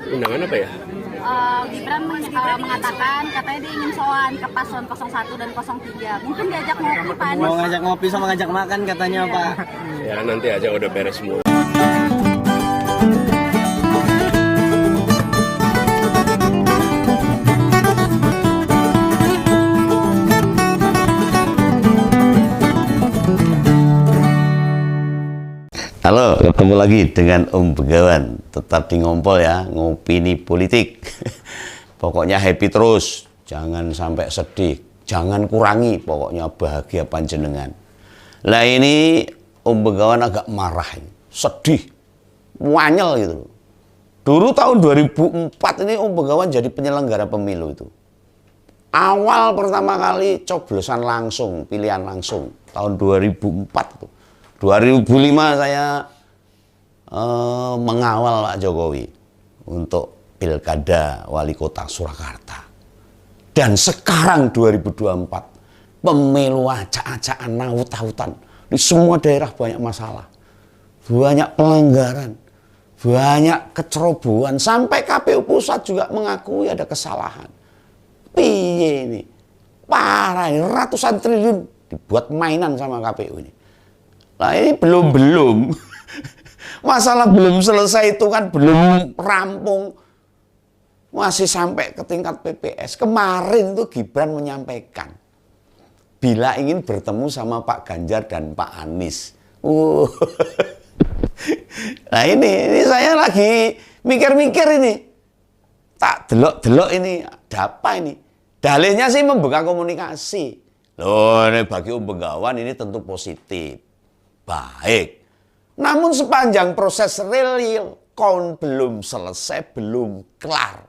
Undangan apa ya? Gibran mengatakan katanya dia ingin sowan ke paslon 01 dan 03. Mungkin diajak ngopi Pak Anies. Mau ngajak ngopi sama ngajak makan katanya Pak. Ya nanti aja udah beres semua. Halo, ketemu lagi dengan Om Begawan. Tetap di Ngompol ya, ngopini politik. Pokoknya happy terus, jangan sampai sedih, jangan kurangi, pokoknya bahagia panjenengan. Lah ini Om Begawan agak marah, sedih, wanyel gitu. Dulu tahun 2004 ini Om Begawan jadi penyelenggara pemilu itu. Awal pertama kali coblosan langsung, pilihan langsung, tahun 2004 itu. 2005 saya mengawal Pak Jokowi untuk pilkada wali kota Surakarta. Dan sekarang 2024 pemilu acak-acakan, naut-nautan. Di semua daerah banyak masalah. Banyak pelanggaran, banyak kecerobohan. Sampai KPU pusat juga mengakui ada kesalahan. Piye ini? Parah ini, ratusan triliun dibuat mainan sama KPU ini. Nah ini belum masalah belum selesai itu kan belum rampung, masih sampai ke tingkat PPS. Kemarin tuh Gibran menyampaikan bila ingin bertemu sama Pak Ganjar dan Pak Anies. Nah ini saya lagi mikir-mikir ini, tak delok-delok ini, ada apa ini? Dalihnya sih membuka komunikasi. Loh ini bagi Om Begawan ini tentu positif. Baik, namun sepanjang proses real count belum selesai, belum kelar,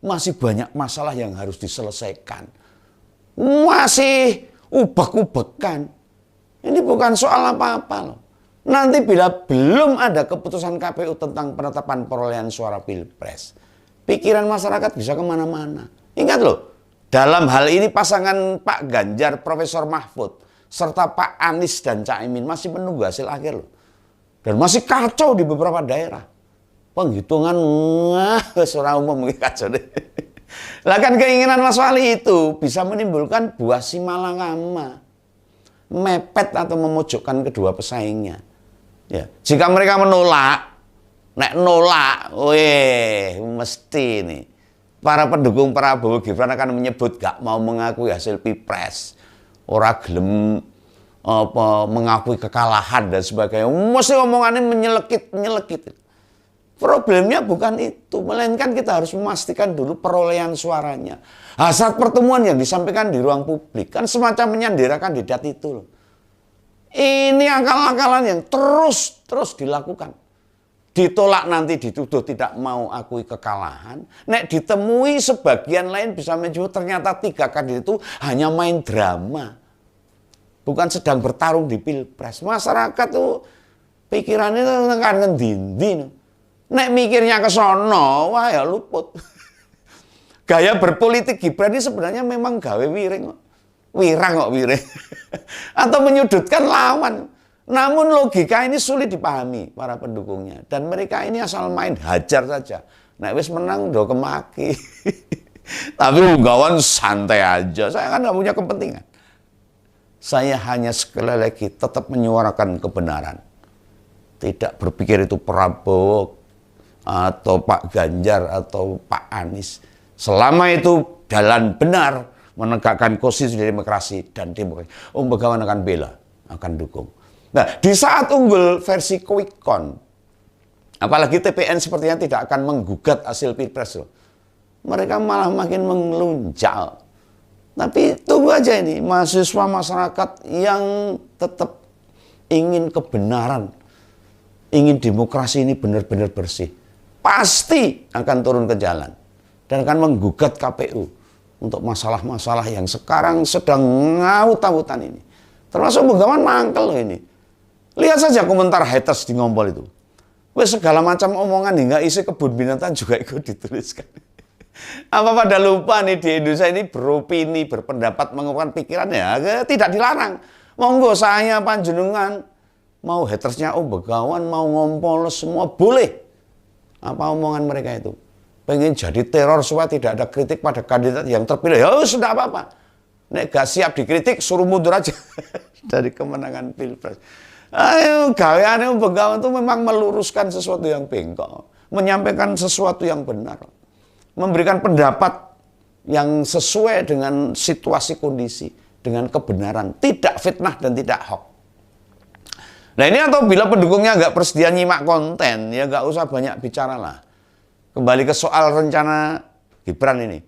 masih banyak masalah yang harus diselesaikan, masih ubek-ubekan. Ini bukan soal apa-apa loh. Nanti bila belum ada keputusan KPU tentang penetapan perolehan suara pilpres, pikiran masyarakat bisa kemana-mana. Ingat loh, dalam hal ini pasangan Pak Ganjar, Profesor Mahfud, serta Pak Anies dan Caimin masih menunggu hasil akhir loh. Dan masih kacau di beberapa daerah. Penghitungan suara umum kacau deh. Lah kan keinginan Mas Wali itu bisa menimbulkan buah simalakama. Mepet atau memojokkan kedua pesaingnya. Ya, jika mereka menolak, mesti nih para pendukung Prabowo Gibran akan menyebut gak mau mengakui hasil Pilpres. Orang gelem mengakui kekalahan dan sebagainya. Mesti omongannya menyelekit. Problemnya bukan itu, melainkan kita harus memastikan dulu perolehan suaranya. Saat pertemuan yang disampaikan di ruang publik kan semacam menyandera kandidat itu loh. Ini akal-akalan yang terus dilakukan. Ditolak nanti dituduh tidak mau akui kekalahan. Nek ditemui sebagian lain bisa menyebut ternyata 3 kandidat itu hanya main drama. Bukan sedang bertarung di pilpres. Masyarakat tuh pikirannya kan ngendi-ndi. Nek mikirnya ke sono, wah ya luput. Gaya berpolitik Gibran ini sebenarnya memang gawe wirang kok wiring. Atau menyudutkan lawan. Namun logika ini sulit dipahami para pendukungnya. Dan mereka ini asal main hajar saja. Nek wis menang do kemaki. Tapi Begawan santai aja. Saya kan gak punya kepentingan. Saya hanya sekali lagi tetap menyuarakan kebenaran. Tidak berpikir itu Prabowo atau Pak Ganjar atau Pak Anies. Selama itu jalan benar menegakkan konstitusi demokrasi dan demokrasi, Om Begawan akan bela, akan dukung. Nah, di saat unggul versi quick count, apalagi TPN sepertinya tidak akan menggugat hasil Pilpres loh. Mereka malah makin melunjak. Tapi tunggu aja ini, mahasiswa masyarakat yang tetap ingin kebenaran, ingin demokrasi ini benar-benar bersih, pasti akan turun ke jalan dan akan menggugat KPU untuk masalah-masalah yang sekarang sedang ngaut-ngautan ini. Termasuk Begawan mangkel loh ini. Lihat saja komentar haters di Ngompol itu. Wes segala macam omongan hingga isi kebun binatang juga ikut dituliskan. Apa pada lupa nih di Indonesia ini beropini, berpendapat, mengungkapkan pikiran ya tidak dilarang. Monggo saya panjenengan mau hatersnya Om Begawan, mau Ngompol semua boleh. Apa omongan mereka itu? pengen jadi teror supaya tidak ada kritik pada kandidat yang terpilih. Ya sudah apa-apa. Nek gak siap dikritik, suruh mundur aja dari kemenangan Pilpres. Ayo, gaweane Begawan itu memang meluruskan sesuatu yang bengkok, menyampaikan sesuatu yang benar, memberikan pendapat yang sesuai dengan situasi kondisi, dengan kebenaran, tidak fitnah dan tidak hoax. Nah ini atau bila pendukungnya nggak bersedia nyimak konten, ya nggak usah banyak bicara lah. Kembali ke soal rencana Gibran ini.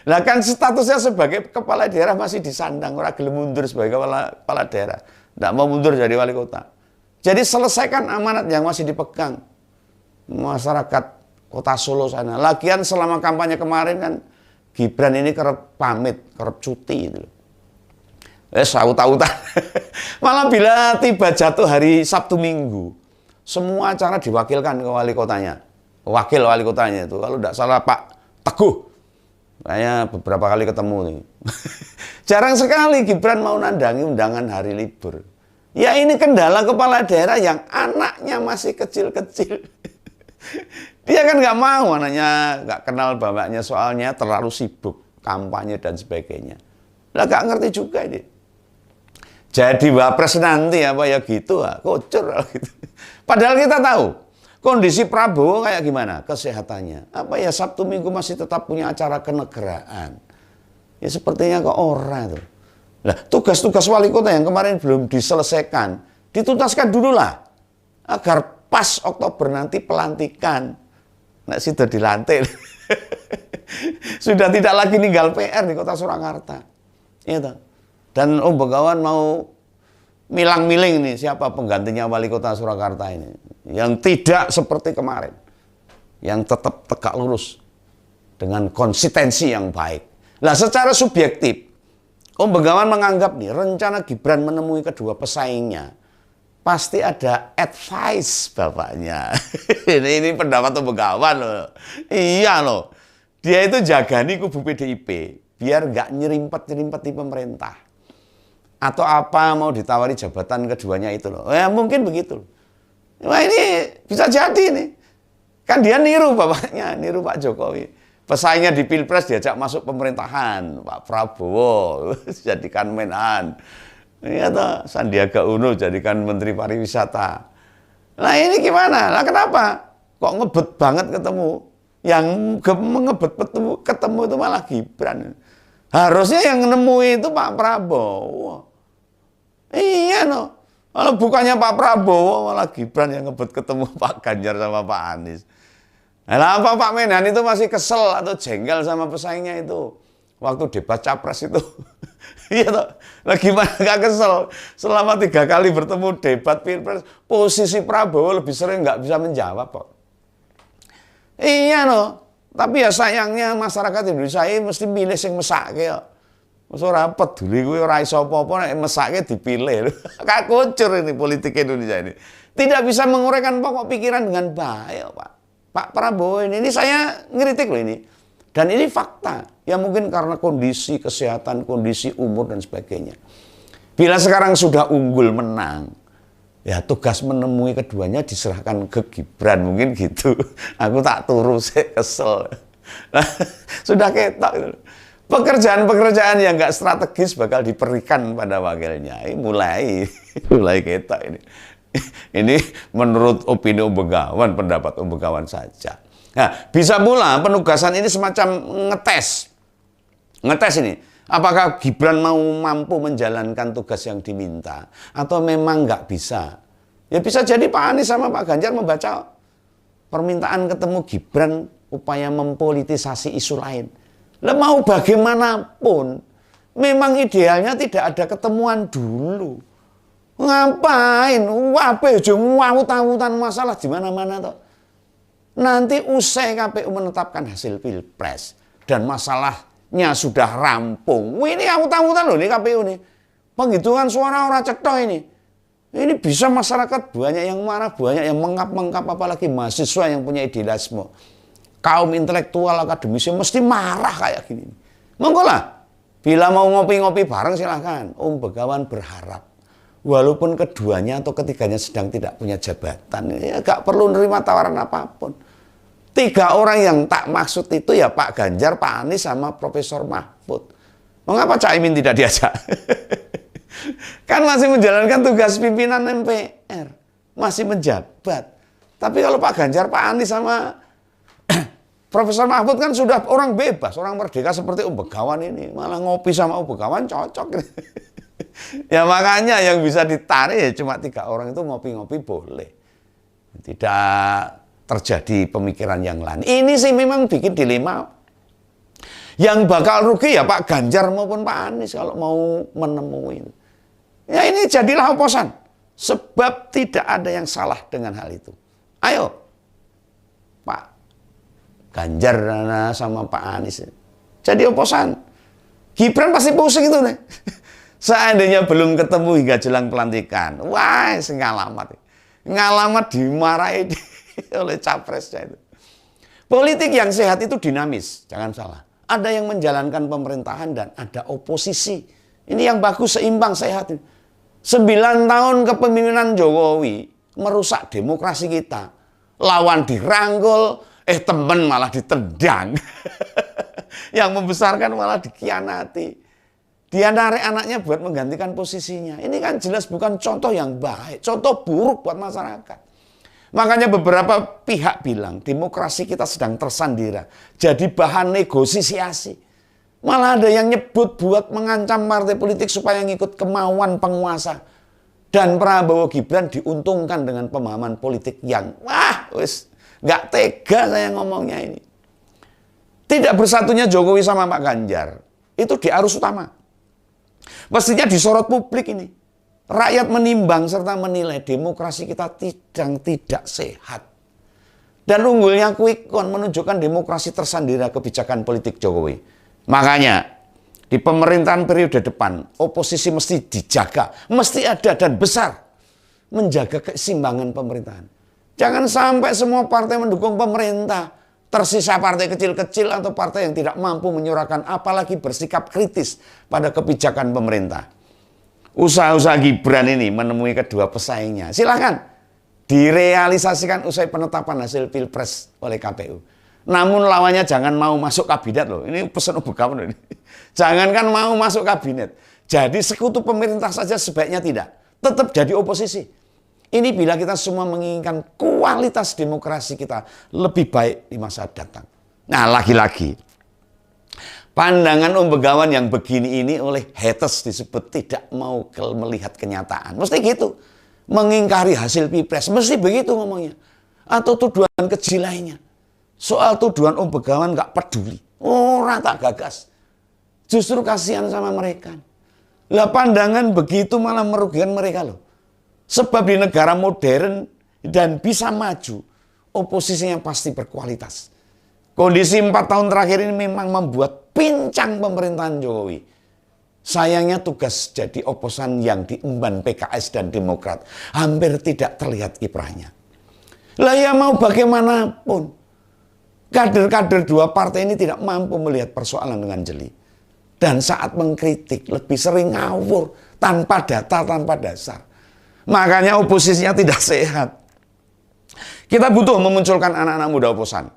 Nah kan statusnya sebagai kepala daerah masih disandang, orang gelem mundur sebagai kepala daerah. Tidak mau mundur jadi wali kota. Jadi selesaikan amanat yang masih dipegang masyarakat kota Solo sana. Lagian selama kampanye kemarin kan Gibran ini kerap pamit, kerap cuti gitu. Saut-sautan. Malah bila tiba jatuh hari Sabtu Minggu, semua acara diwakilkan ke wali kotanya. Wakil wali kotanya itu, kalau tidak salah Pak Teguh. Saya beberapa kali ketemu nih. Jarang sekali Gibran mau nandangi undangan hari libur. Ya ini kendala kepala daerah yang anaknya masih kecil-kecil. Dia kan nggak mau, anaknya nggak kenal bapaknya, soalnya terlalu sibuk kampanye dan sebagainya. Lah nggak ngerti juga ini. Jadi wapres nanti apa ya gitu, kocur gitu. Padahal kita tahu kondisi Prabowo kayak gimana kesehatannya. Apa ya Sabtu Minggu masih tetap punya acara kenegaraan. Ya sepertinya kok orang itu. Nah, tugas-tugas wali kota yang kemarin belum diselesaikan, dituntaskan dulu lah. Agar pas Oktober nanti pelantikan. Nah, sudah dilantik. Sudah tidak lagi ninggal PR di kota Surakarta. Itu. Dan Om Begawan mau milang-miling nih siapa penggantinya wali kota Surakarta ini. Yang tidak seperti kemarin. Yang tetap tegak lurus. Dengan konsistensi yang baik. Nah, secara subjektif, Om Begawan menganggap nih, rencana Gibran menemui kedua pesaingnya, pasti ada advice bapaknya. ini pendapat Om Begawan loh. Iya loh. Dia itu jagani kubu PDIP, biar nggak nyerimpet-nyerimpet di pemerintah. Atau apa mau ditawari jabatan keduanya itu loh. Ya mungkin begitu. Wah ini bisa jadi nih. Kan dia niru bapaknya, niru Pak Jokowi. Pesaingnya di Pilpres diajak masuk pemerintahan, Pak Prabowo jadikan Menhan, atau Sandiaga Uno jadikan Menteri Pariwisata. Nah ini gimana? Nah kenapa? Kok ngebet banget ketemu? Yang ngebet ketemu itu malah Gibran. Harusnya yang nemui itu Pak Prabowo. Iya no. Kalau bukannya Pak Prabowo malah Gibran yang ngebet ketemu Pak Ganjar sama Pak Anies. Nah, apa Pak Menhan itu masih kesel atau jengkel sama pesaingnya itu waktu debat capres itu. Iya toh. Lah gimana gak kesel? Selama 3 kali bertemu debat Pilpres, posisi Prabowo lebih sering nggak bisa menjawab kok. Iya no. Tapi ya sayangnya masyarakat Indonesia ini mesti milih sing mesake kok. Wis ora peduli kuwi ora iso apa-apa nek mesake dipilih. Kayak kucur ini politik Indonesia ini. Tidak bisa menguraikan pokok pikiran dengan baik, Pak. Pak Prabowo ini saya ngeritik loh ini. Dan ini fakta. Ya mungkin karena kondisi kesehatan, kondisi umur dan sebagainya. Bila sekarang sudah unggul menang, ya tugas menemui keduanya diserahkan ke Gibran. Mungkin gitu. Aku tak turu, saya kesel. Nah, sudah ketok. Pekerjaan-pekerjaan yang nggak strategis bakal diberikan pada wakilnya. Ini mulai ketok ini. Ini menurut opini Om Begawan, pendapat Om Begawan saja. Nah, bisa pula penugasan ini semacam ngetes. Ngetes ini, apakah Gibran mampu menjalankan tugas yang diminta atau memang nggak bisa. Ya bisa jadi Pak Anies sama Pak Ganjar membaca permintaan ketemu Gibran upaya mempolitisasi isu lain. Lah mau bagaimanapun, memang idealnya tidak ada ketemuan dulu. Ngapain? Wape ngawut-ngawutan masalah di mana-mana toh. Nanti usai KPU menetapkan hasil Pilpres dan masalahnya sudah rampung. Wih, ini ngawut-ngawutan loh ini KPU nih. Penghitungan suara orang cetok ini. Ini bisa masyarakat banyak yang marah, banyak yang mengkap-mengkap, apalagi mahasiswa yang punya idealisme. Kaum intelektual akademisi mesti marah kayak gini. Monggo lah. Bila mau ngopi-ngopi bareng silahkan. Om Begawan berharap walaupun keduanya atau ketiganya sedang tidak punya jabatan, ya gak perlu nerima tawaran apapun. 3 orang yang tak maksud itu ya Pak Ganjar, Pak Anies, sama Profesor Mahfud. Mengapa Cak Imin tidak diajak? Kan masih menjalankan tugas pimpinan MPR. Masih menjabat. Tapi kalau Pak Ganjar, Pak Anies, sama Profesor Mahfud kan sudah orang bebas, orang merdeka seperti Begawan ini. Malah ngopi sama Begawan cocok. Ya makanya yang bisa ditarik ya cuma 3 orang itu ngopi-ngopi boleh. Tidak terjadi pemikiran yang lain. Ini sih memang bikin dilema. Yang bakal rugi ya Pak Ganjar maupun Pak Anies kalau mau menemui. Ya ini jadilah oposan. Sebab tidak ada yang salah dengan hal itu. Ayo Pak Ganjar sama Pak Anies jadi oposan. Gibran pasti pusing itu nih. Seandainya belum ketemu hingga jelang pelantikan, wah ngalamat dimarahi oleh capresnya itu. Politik yang sehat itu dinamis, jangan salah. Ada yang menjalankan pemerintahan dan ada oposisi. Ini yang bagus, seimbang, sehat. 9 tahun kepemimpinan Jokowi merusak demokrasi kita. Lawan dirangkul, temen malah ditendang. Yang membesarkan malah dikhianati. Dia narik anaknya buat menggantikan posisinya. Ini kan jelas bukan contoh yang baik, contoh buruk buat masyarakat. Makanya beberapa pihak bilang demokrasi kita sedang tersandera, jadi bahan negosiasi. Malah ada yang nyebut buat mengancam partai politik supaya ngikut kemauan penguasa. Dan Prabowo Gibran diuntungkan dengan pemahaman politik yang nggak tega saya ngomongnya ini. Tidak bersatunya Jokowi sama Pak Ganjar itu di arus utama. Mestinya disorot publik ini. Rakyat menimbang serta menilai demokrasi kita tidak sehat. Dan unggulnya quick count menunjukkan demokrasi tersandera kebijakan politik Jokowi. Makanya di pemerintahan periode depan oposisi mesti dijaga, mesti ada dan besar menjaga keseimbangan pemerintahan. Jangan sampai semua partai mendukung pemerintah, tersisa partai kecil-kecil atau partai yang tidak mampu menyuarakan apalagi bersikap kritis pada kebijakan pemerintah. Usaha-usaha Gibran ini menemui kedua pesaingnya. Silakan direalisasikan usai penetapan hasil Pilpres oleh KPU. Namun lawannya jangan mau masuk kabinet loh. Ini pesan Begawan ini. Jangankan mau masuk kabinet. Jadi sekutu pemerintah saja sebaiknya tidak. Tetap jadi oposisi. Ini bila kita semua menginginkan kualitas demokrasi kita lebih baik di masa datang. Nah, lagi-lagi pandangan Begawan yang begini ini oleh haters disebut tidak mau melihat kenyataan. Mesti gitu. Mengingkari hasil Pilpres. Mesti begitu ngomongnya. Atau tuduhan kecil lainnya. Soal tuduhan Begawan nggak peduli. Orang tak gagas. Justru kasihan sama mereka. Lah pandangan begitu malah merugikan mereka loh. Sebab di negara modern dan bisa maju, oposisinya pasti berkualitas. Kondisi 4 tahun terakhir ini memang membuat pincang pemerintahan Jokowi. Sayangnya tugas jadi oposan yang diemban PKS dan Demokrat hampir tidak terlihat kiprahnya. Lah ya mau bagaimanapun, kader-kader 2 partai ini tidak mampu melihat persoalan dengan jeli. Dan saat mengkritik lebih sering ngawur, tanpa data, tanpa dasar. Makanya oposisinya tidak sehat. Kita butuh memunculkan anak-anak muda oposan.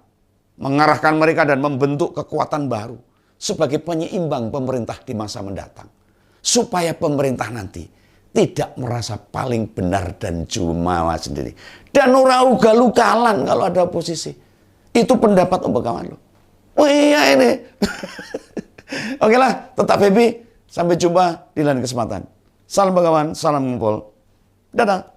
Mengarahkan mereka dan membentuk kekuatan baru sebagai penyeimbang pemerintah di masa mendatang. Supaya pemerintah nanti tidak merasa paling benar dan jumawa sendiri. Dan ora ugal-ugalan kalau ada oposisi. Itu pendapat Begawan loh. Oh iya ini. Oke lah, tetap happy. Sampai jumpa di lain kesempatan. Salam Begawan, salam ngumpul. Dadah.